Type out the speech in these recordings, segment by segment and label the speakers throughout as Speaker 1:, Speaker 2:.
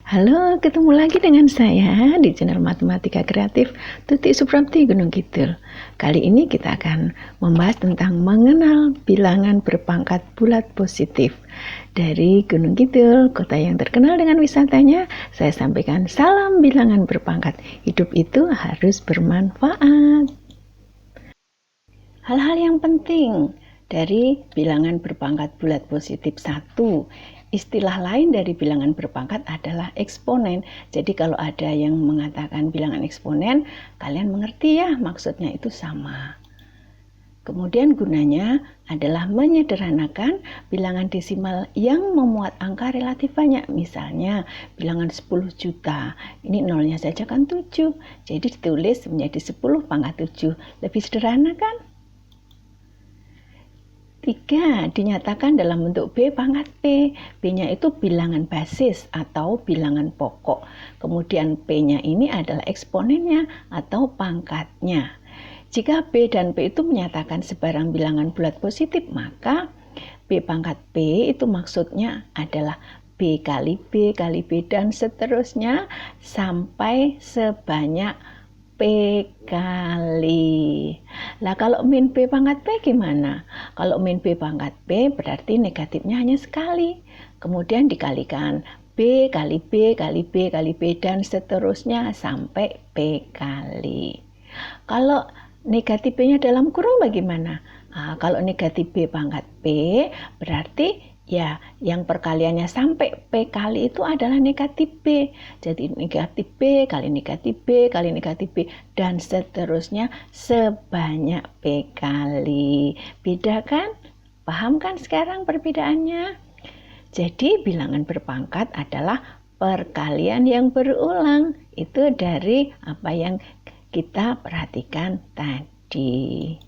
Speaker 1: Halo, ketemu lagi dengan saya di channel Matematika Kreatif Tuti Suprapti Gunung Kidul. Kali ini kita akan membahas tentang mengenal bilangan berpangkat bulat positif. Dari Gunung Kidul, kota yang terkenal dengan wisatanya, saya sampaikan salam bilangan berpangkat. Hidup itu harus bermanfaat. Hal-hal yang penting dari bilangan berpangkat bulat positif 1. Istilah lain dari bilangan berpangkat adalah eksponen. Jadi kalau ada yang mengatakan bilangan eksponen, kalian mengerti ya maksudnya itu sama. Kemudian gunanya adalah menyederhanakan bilangan desimal yang memuat angka relatif banyak. Misalnya bilangan 10 juta, ini nolnya saja kan 7. Jadi ditulis menjadi 10 pangkat 7. Lebih sederhana kan? 3 dinyatakan dalam bentuk B pangkat P. B-nya itu bilangan basis atau bilangan pokok. Kemudian P-nya ini adalah eksponennya atau pangkatnya. Jika B dan P itu menyatakan sebarang bilangan bulat positif, maka B pangkat P itu maksudnya adalah B kali B kali B dan seterusnya sampai sebanyak P kali. Lah kalau min B pangkat P gimana? Kalau min B pangkat P berarti negatifnya hanya sekali. Kemudian dikalikan B kali B kali B kali B dan seterusnya sampai P kali. Kalau negatif B-nya dalam kurung bagaimana? Nah, kalau negatif B pangkat P berarti ya, yang perkaliannya sampai P kali itu adalah negatif B. Jadi negatif B kali negatif B kali negatif B dan seterusnya sebanyak P kali. Beda kan? Paham kan sekarang perbedaannya? Jadi bilangan berpangkat adalah perkalian yang berulang. Itu dari apa yang kita perhatikan tadi.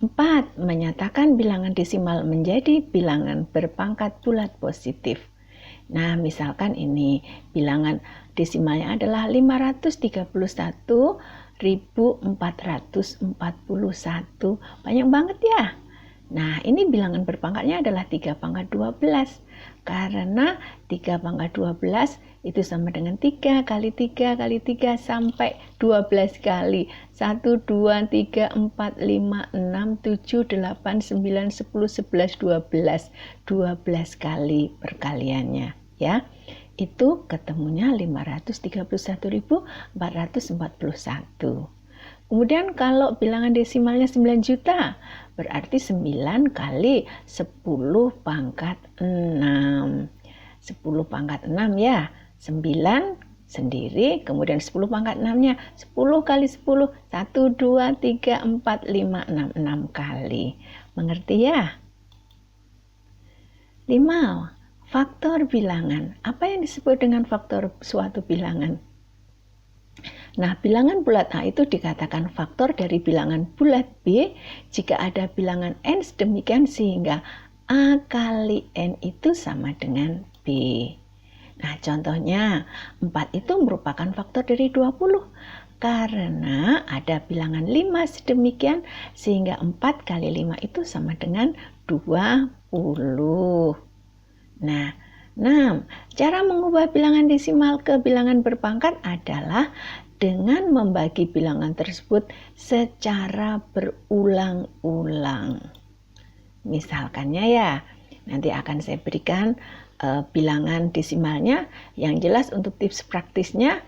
Speaker 1: 4. Menyatakan bilangan desimal menjadi bilangan berpangkat bulat positif. Nah, misalkan ini bilangan desimalnya adalah 531.441. Banyak banget ya. Nah, ini bilangan berpangkatnya adalah 3 pangkat 12. Karena 3 pangkat 12 itu sama dengan 3 kali 3 kali 3 sampai 12 kali. 1, 2, 3, 4, 5, 6, 7, 8, 9, 10, 11, 12. 12 kali perkaliannya ya. Itu ketemunya 531.441. Kemudian kalau bilangan desimalnya 9 juta, berarti 9 kali 10 pangkat 6. 10 pangkat 6 ya, 9 sendiri, kemudian 10 pangkat 6-nya, 10 kali 10, 1, 2, 3, 4, 5, 6, 6 kali. Mengerti ya? 5. Faktor bilangan. Apa yang disebut dengan faktor suatu bilangan? Nah, bilangan bulat A itu dikatakan faktor dari bilangan bulat B jika ada bilangan N sedemikian sehingga A kali N itu sama dengan B. Nah, contohnya 4 itu merupakan faktor dari 20 karena ada bilangan 5 sedemikian sehingga 4 kali 5 itu sama dengan 20. Nah, 6. Cara mengubah bilangan desimal ke bilangan berpangkat adalah dengan membagi bilangan tersebut secara berulang-ulang. Misalkannya ya, nanti akan saya berikan bilangan desimalnya. Yang jelas untuk tips praktisnya,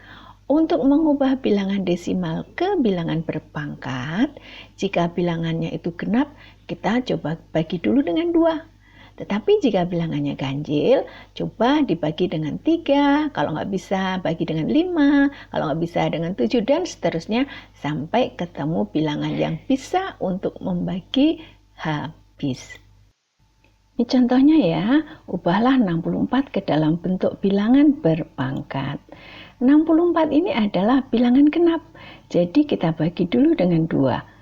Speaker 1: untuk mengubah bilangan desimal ke bilangan berpangkat, jika bilangannya itu genap, kita coba bagi dulu dengan 2. Tetapi jika bilangannya ganjil, coba dibagi dengan 3, kalau nggak bisa bagi dengan 5, kalau nggak bisa dengan 7, dan seterusnya sampai ketemu bilangan yang bisa untuk membagi habis. Ini contohnya ya, ubahlah 64 ke dalam bentuk bilangan berpangkat. 64 ini adalah bilangan genap, jadi kita bagi dulu dengan 2.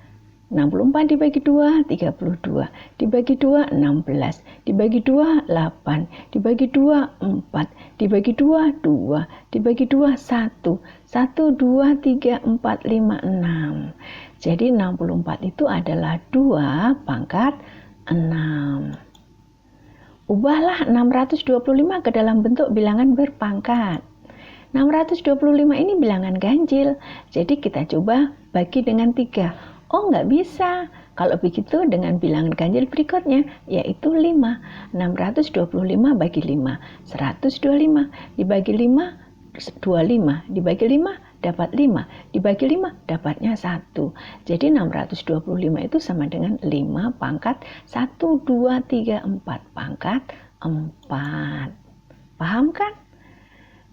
Speaker 1: 64 dibagi 2, 32. Dibagi 2, 16. Dibagi 2, 8. Dibagi 2, 4. Dibagi 2, 2. Dibagi 2, 1. 1, 2, 3, 4, 5, 6. Jadi 64 itu adalah 2 pangkat 6. ubahlah 625 ke dalam bentuk bilangan berpangkat. 625 ini bilangan ganjil, jadi kita coba bagi dengan 3. Oh, nggak bisa. Kalau begitu dengan bilangan ganjil berikutnya, yaitu 5. 625 bagi 5, 125. Dibagi 5, 25. Dibagi 5, dapat 5. Dibagi 5, dapatnya 1. Jadi 625 itu sama dengan 5 pangkat 1, 2, 3, 4 pangkat 4. Paham kan?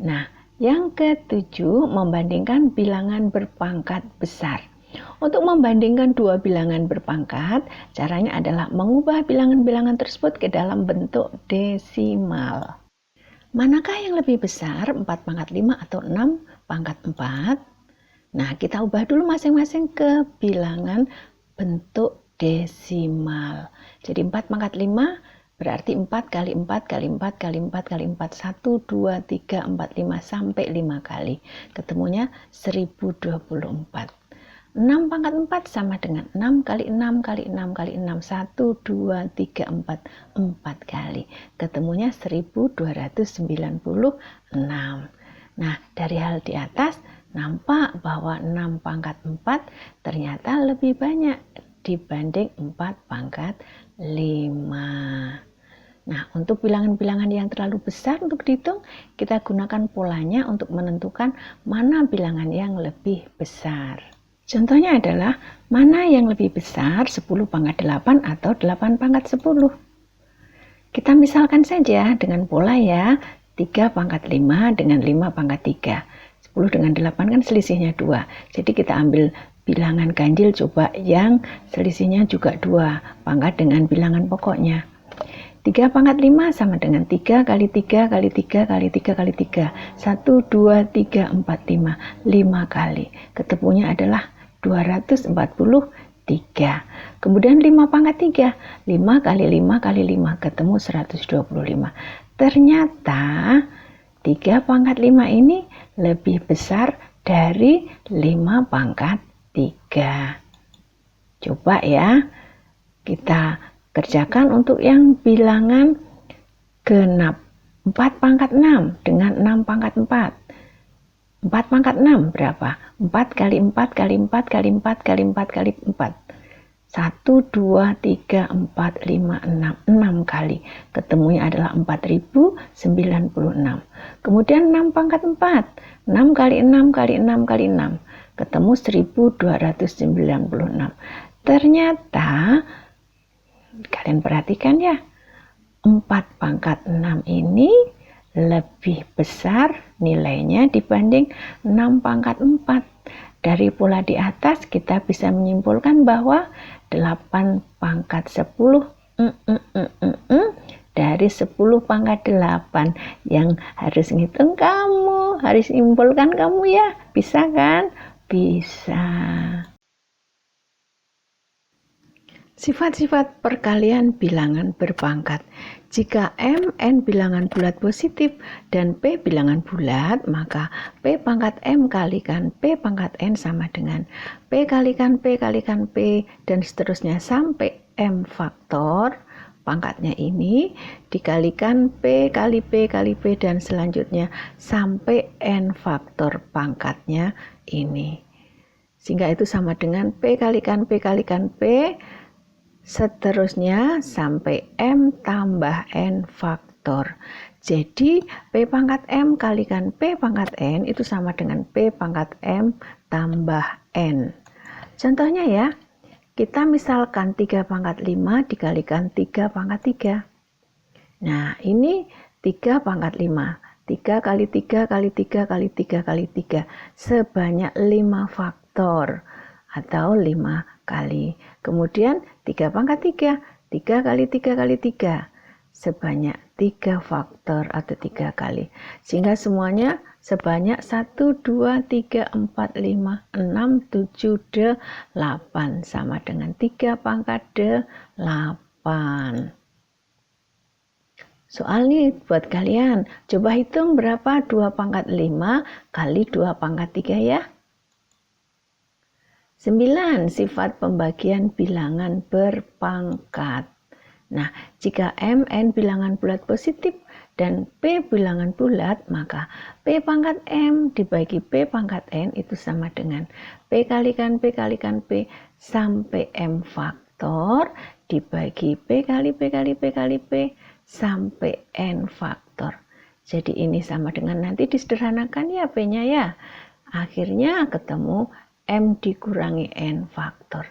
Speaker 1: Nah, yang ketujuh, membandingkan bilangan berpangkat besar. Untuk membandingkan dua bilangan berpangkat, caranya adalah mengubah bilangan-bilangan tersebut ke dalam bentuk desimal. Manakah yang lebih besar, 4 pangkat 5 atau 6 pangkat 4? Nah, kita ubah dulu masing-masing ke bilangan bentuk desimal. Jadi 4 pangkat 5 berarti 4 kali 4 kali 4 kali 4 kali 4, 1, 2, 3, 4, 5, sampai 5 kali. Ketemunya 1024. 6 pangkat 4 sama dengan 6 kali 6 kali 6 kali 6, 1, 2, 3, 4, 4 kali. Ketemunya 1296. Nah, dari hal di atas nampak bahwa 6 pangkat 4 ternyata lebih banyak dibanding 4 pangkat 5. Nah, untuk bilangan-bilangan yang terlalu besar untuk dihitung, kita gunakan polanya untuk menentukan mana bilangan yang lebih besar. Contohnya adalah mana yang lebih besar, 10 pangkat 8 atau 8 pangkat 10. Kita misalkan saja dengan pola ya, 3 pangkat 5 dengan 5 pangkat 3. 10 dengan 8 kan selisihnya 2. Jadi kita ambil bilangan ganjil coba yang selisihnya juga 2, pangkat dengan bilangan pokoknya. 3 pangkat 5 sama dengan 3 kali 3 kali 3 kali 3 kali 3. 1, 2, 3, 4, 5. 5 kali. Ketemunya adalah 243. Kemudian 5 pangkat 3. 5 kali 5 kali 5. Ketemu 125. Ternyata 3 pangkat 5 ini lebih besar dari 5 pangkat 3. Coba ya, kita kerjakan untuk yang bilangan genap. 4 pangkat 6 dengan 6 pangkat 4. 4 pangkat 6 berapa? 4 kali 4 kali 4 kali 4 kali 4 kali 4. 1, 2, 3, 4, 5, 6. 6 kali. Ketemunya adalah 4096. Kemudian 6 pangkat 4. 6 kali 6 kali 6 kali 6. Ketemu 1296. Ternyata, kalian perhatikan ya, 4 pangkat 6 ini lebih besar nilainya dibanding 6 pangkat 4. Dari pola di atas kita bisa menyimpulkan bahwa 8 pangkat 10 dari 10 pangkat 8 yang harus ngitung kamu, harus menyimpulkan kamu ya. Bisa kan? Bisa. Sifat-sifat perkalian bilangan berpangkat. Jika M, N bilangan bulat positif dan P bilangan bulat, maka P pangkat M kalikan P pangkat N sama dengan P kalikan P kalikan P dan seterusnya sampai M faktor pangkatnya ini dikalikan P kali P kali P dan selanjutnya sampai N faktor pangkatnya ini. Sehingga itu sama dengan P kalikan P kalikan P seterusnya sampai M tambah N faktor. Jadi P pangkat M kalikan P pangkat N itu sama dengan P pangkat M tambah N. Contohnya ya, kita misalkan 3 pangkat 5 dikalikan 3 pangkat 3. Nah, ini 3 pangkat 5. 3 kali 3 kali 3 kali 3 kali 3 sebanyak 5 faktor atau 5 kali. Kemudian 3 pangkat 3. 3 kali 3 kali 3 sebanyak 3 faktor atau 3 kali. Sehingga semuanya sebanyak 1, 2, 3, 4, 5, 6, 7, 8 sama dengan 3 pangkat 8. Soal nih buat kalian. Coba hitung berapa 2 pangkat 5 kali 2 pangkat 3 ya. 9. Sifat pembagian bilangan berpangkat. Nah, jika M, N bilangan bulat positif dan P bilangan bulat, maka P pangkat M dibagi P pangkat N itu sama dengan P kalikan P kalikan P sampai M faktor dibagi P kali P kali P kali P sampai N faktor. Jadi ini sama dengan, nanti disederhanakan ya P-nya ya. Akhirnya ketemu M dikurangi N faktor.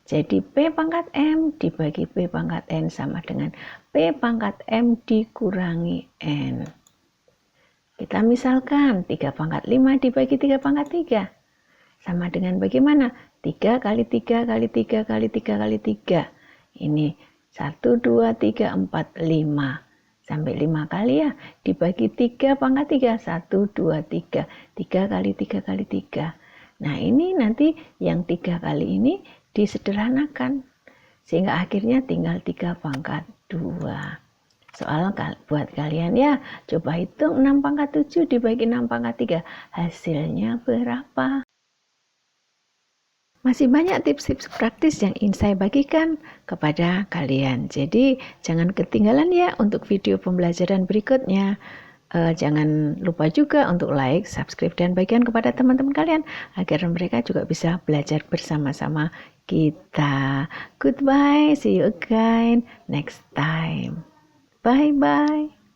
Speaker 1: Jadi P pangkat M dibagi P pangkat N sama dengan P pangkat M dikurangi N. Kita misalkan 3 pangkat 5 dibagi 3 pangkat 3. Sama dengan bagaimana? 3 kali 3 kali 3 kali 3 kali 3. Ini 1, 2, 3, 4, 5. Sampai 5 kali ya. Dibagi 3 pangkat 3. 1, 2, 3. 3 kali 3 kali 3. Nah ini nanti yang 3 kali ini disederhanakan sehingga akhirnya tinggal 3 pangkat 2. Soal buat kalian ya, coba hitung 6 pangkat 7 dibagi 6 pangkat 3, hasilnya berapa? Masih banyak tips-tips praktis yang ingin saya bagikan kepada kalian, jadi jangan ketinggalan ya untuk video pembelajaran berikutnya. Jangan lupa juga untuk like, subscribe, dan bagikan kepada teman-teman kalian agar mereka juga bisa belajar bersama-sama kita. Goodbye, see you again next time. Bye-bye.